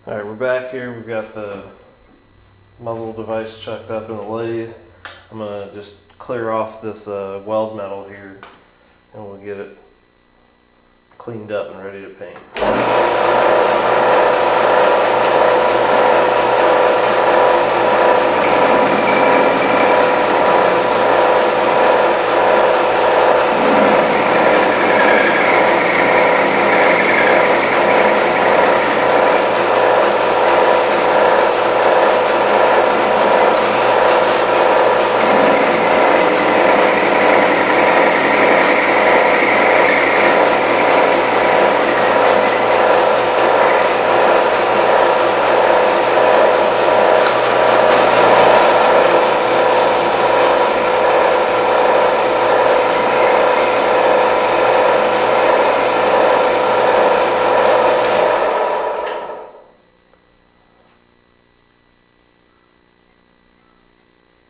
Alright, we're back here. We've got the muzzle device chucked up in the lathe. I'm going to just clear off this weld metal here and we'll get it cleaned up and ready to paint.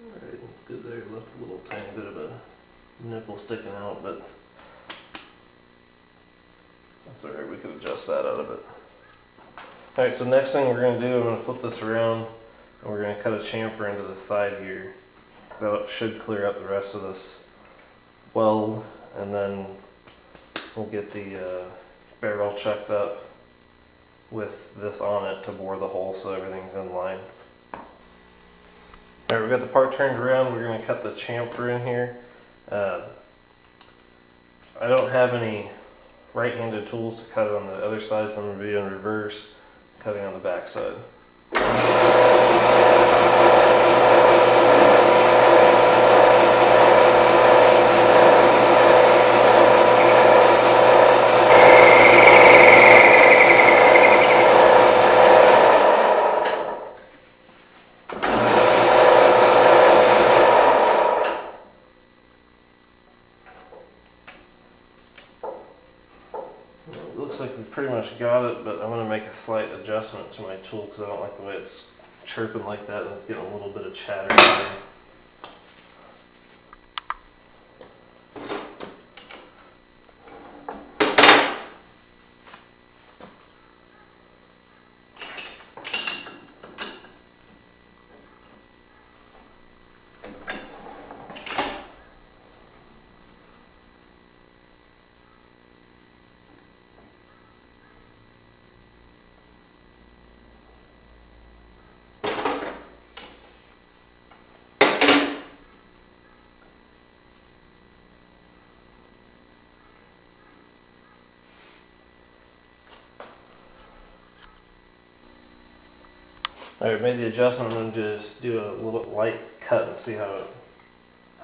Alright, that's good there. Left a little tiny bit of a nipple sticking out, but that's alright, we can adjust that out of it. Alright, so next thing we're going to do, I'm going to flip this around and we're going to cut a chamfer into the side here. That should clear up the rest of this weld, and then we'll get the barrel chucked up with this on it to bore the hole so everything's in line. Alright, we've got the part turned around. We're going to cut the chamfer in here. I don't have any right-handed tools to cut it on the other side, so I'm going to be in reverse, cutting on the back side. Looks like we pretty much got it, but I'm going to make a slight adjustment to my tool because I don't like the way it's chirping like that, and it's getting a little bit of chatter there. Alright, made the adjustment. I'm going to just do a little light cut and see how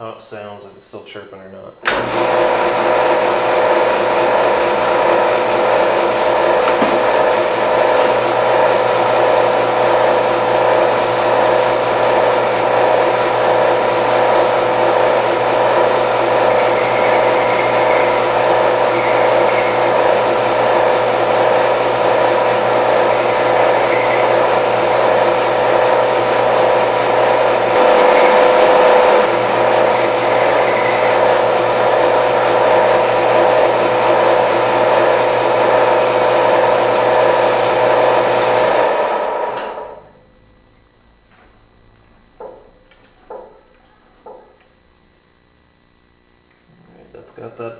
it sounds, if it's still chirping or not. Got that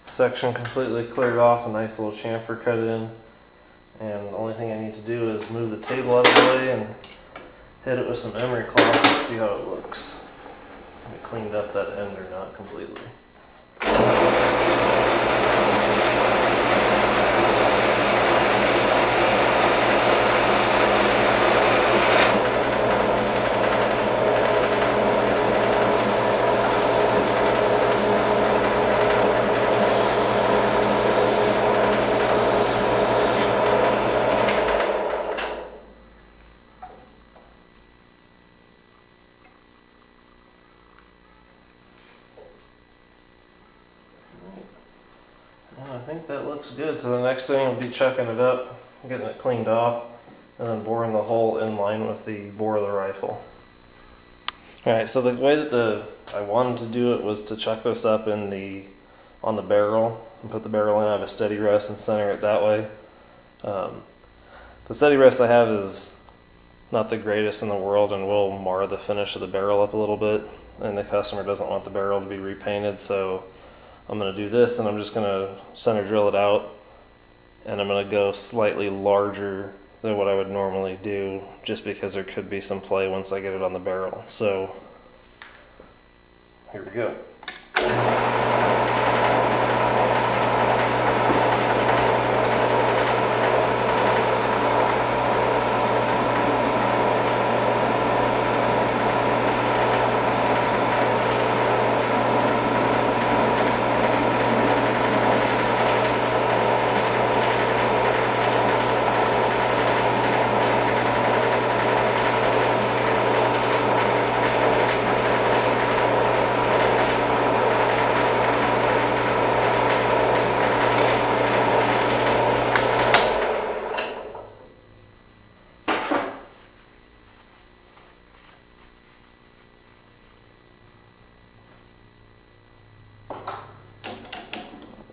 section completely cleared off, a nice little chamfer cut in, and the only thing I need to do is move the table out of the way and hit it with some emery cloth and see how it looks. I cleaned up that end or not completely. I think that looks good. So the next thing will be chucking it up, getting it cleaned off, and then boring the hole in line with the bore of the rifle. Alright, so the way that I wanted to do it was to chuck this up on the barrel and put the barrel in, have a steady rest and center it that way. The steady rest I have is not the greatest in the world and will mar the finish of the barrel up a little bit, and the customer doesn't want the barrel to be repainted, so I'm going to do this, and I'm just going to center drill it out, and I'm going to go slightly larger than what I would normally do, just because there could be some play once I get it on the barrel. So here we go.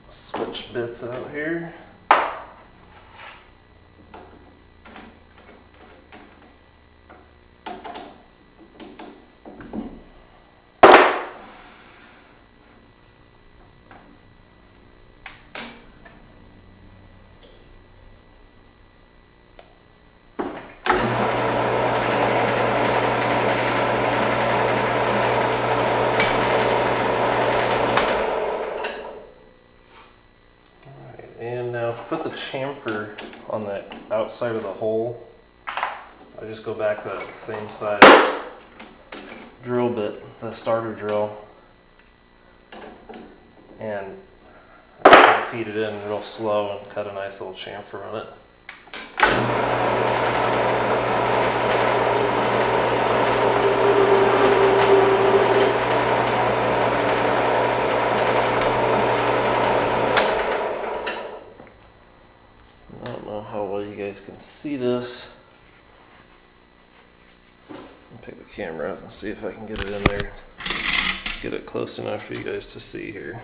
Switch bits out here. Put the chamfer on the outside of the hole. I just go back to that same size drill bit, the starter drill, and feed it in real slow and cut a nice little chamfer on it. Can see this. I'll pick the camera up and see if I can get it in there, get it close enough for you guys to see here.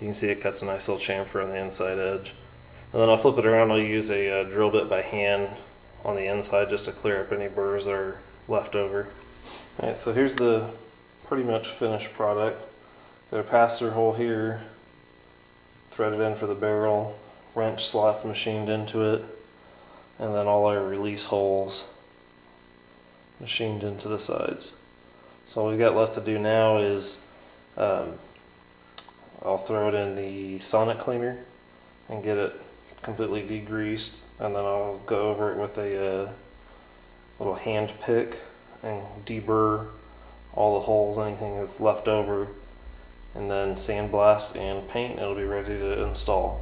You can see it cuts a nice little chamfer on the inside edge, and then I'll flip it around. I'll use a drill bit by hand on the inside just to clear up any burrs that are left over. Alright, so here's the pretty much finished product. Got a pass-through hole here, threaded in for the barrel, wrench slots machined into it, and then all our release holes machined into the sides. So all we've got left to do now is I'll throw it in the sonic cleaner and get it completely degreased, and then I'll go over it with a little hand pick and deburr all the holes, anything that's left over, and then sandblast and paint, and it'll be ready to install.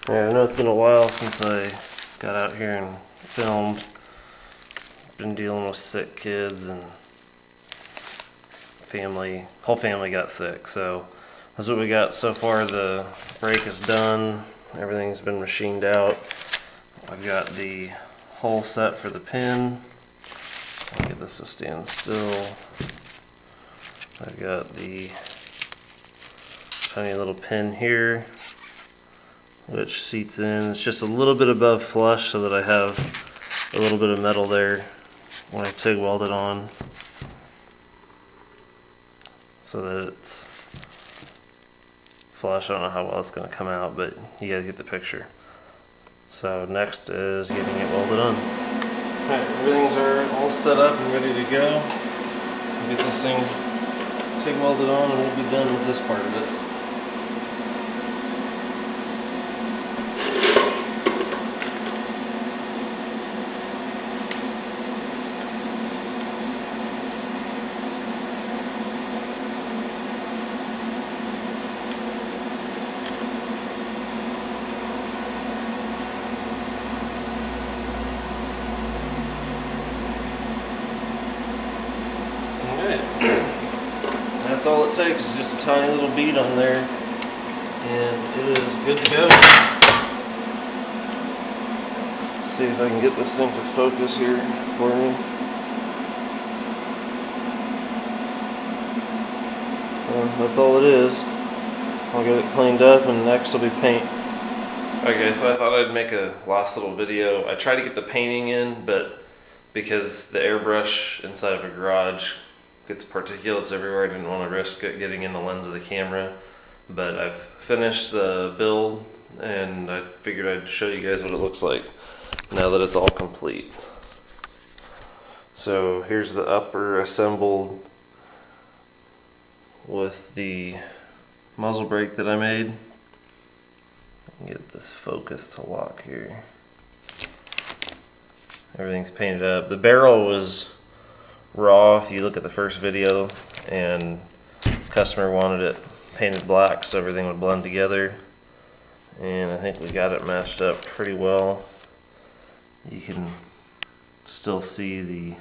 Yeah, I know it's been a while since I got out here and filmed. Been dealing with sick kids, and whole family got sick, so that's what we got so far. The brake is done, everything's been machined out. I've got the hole set for the pin. I'll get this to stand still. I've got the tiny little pin here, which seats in. It's just a little bit above flush so that I have a little bit of metal there when I TIG weld it on, so that it's flush. I don't know how well it's going to come out, but you guys get the picture. So next is getting it welded on. Alright, everything's all set up and ready to go. We'll get this thing TIG welded on, and we'll be done with this part of it. That's all it takes, is just a tiny little bead on there, and it is good to go. Let's see if I can get this thing to focus here for me. that's all it is. I'll get it cleaned up and next will be paint. Okay, so I thought I'd make a last little video. I tried to get the painting in, but because the airbrush inside of a garage gets particulates everywhere, I didn't want to risk it getting in the lens of the camera. But I've finished the build and I figured I'd show you guys what it looks like now that it's all complete. So here's the upper assembled with the muzzle brake that I made. Get this focus to lock here. Everything's painted up. The barrel was raw if you look at the first video, and the customer wanted it painted black so everything would blend together. And I think we got it matched up pretty well. You can still see the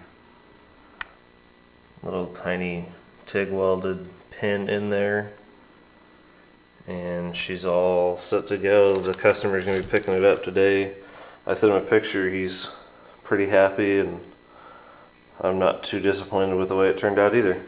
little tiny TIG welded pin in there. And she's all set to go. The customer's gonna be picking it up today. I sent him a picture, he's pretty happy, and I'm not too disappointed with the way it turned out either.